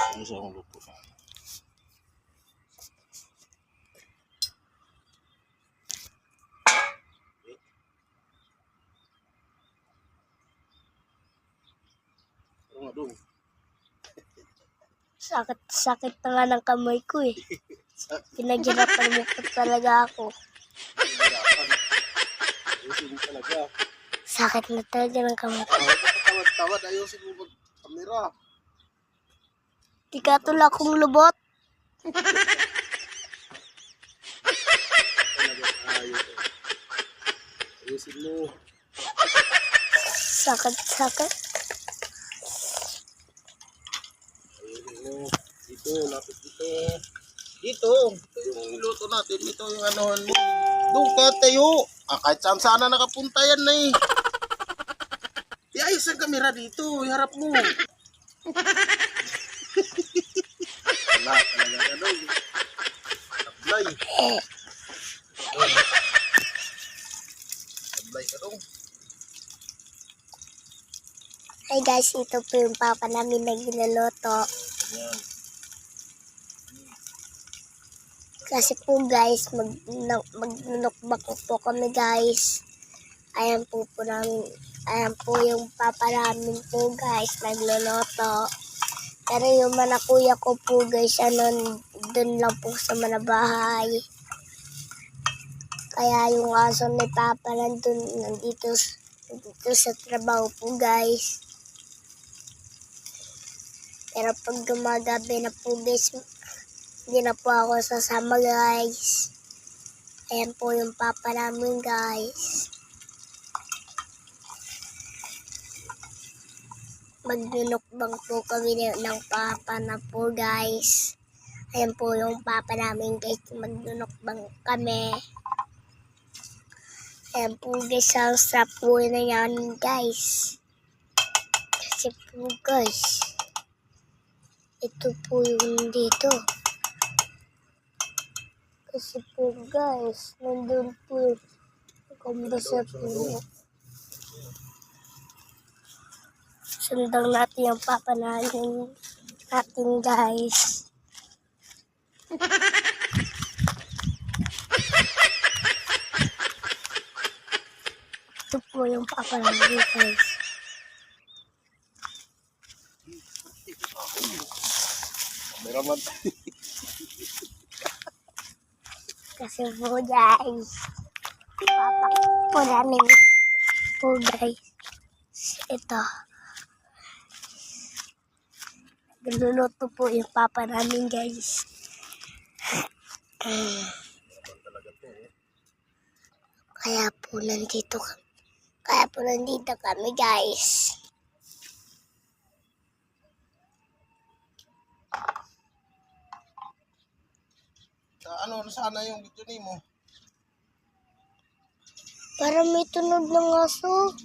Ano sa akong luto? Ano dong? Sakit na nga ng kamay ko eh. Pinaghirapan mo po talaga ako. Ayusin mo talaga. Sakit na talaga ng kamay ko. Tawad-tawad. Ayusin mo mag-camera. Di ka tulak kong lubot. Ayusin mo. Sakit. Ayusin mo. Dito, lapit dito. Dito. Ito yung niluto natin. Ito yung anuhan mo. Doon ka tayo. Kahit saan sana nakapunta yan na eh. Iayos ang kamera dito. Iharap mo. Wala talaga ka doon. Tablay. Tablay ka doon. Hi guys, ito po yung papa namin na ginaloto. Ayan. Kasi po guys, magnunukbak po kami guys. Ayan po yung papa namin po guys, nagluluto. Pero yung mga kuya ko po guys, dun lang po sa manabahay. Kaya yung aso ni papa nandito sa trabaho po guys. Pero pag gumagabi na po guys, hindi na po ako sasama guys. Ayan po yung papa namin guys. Magnunukbang po kami ng papa na po guys. Ayan po yung papa namin guys. Magnunukbang kami. Ayan po guys. Ang sarap po na yan guys. Kasi po guys, ito po yung dito. Kasi po guys, nandun po yung kumbasa po. Sundan natin yung papa natin guys. Ito po yung papa natin guys. Cameraman. Kasi po guys, papa po namin po guys. Ito. Nagluluto po yung papa namin guys. Kaya po nandito kami guys. Ano sana yung video ni mo? Para may tunog ng aso.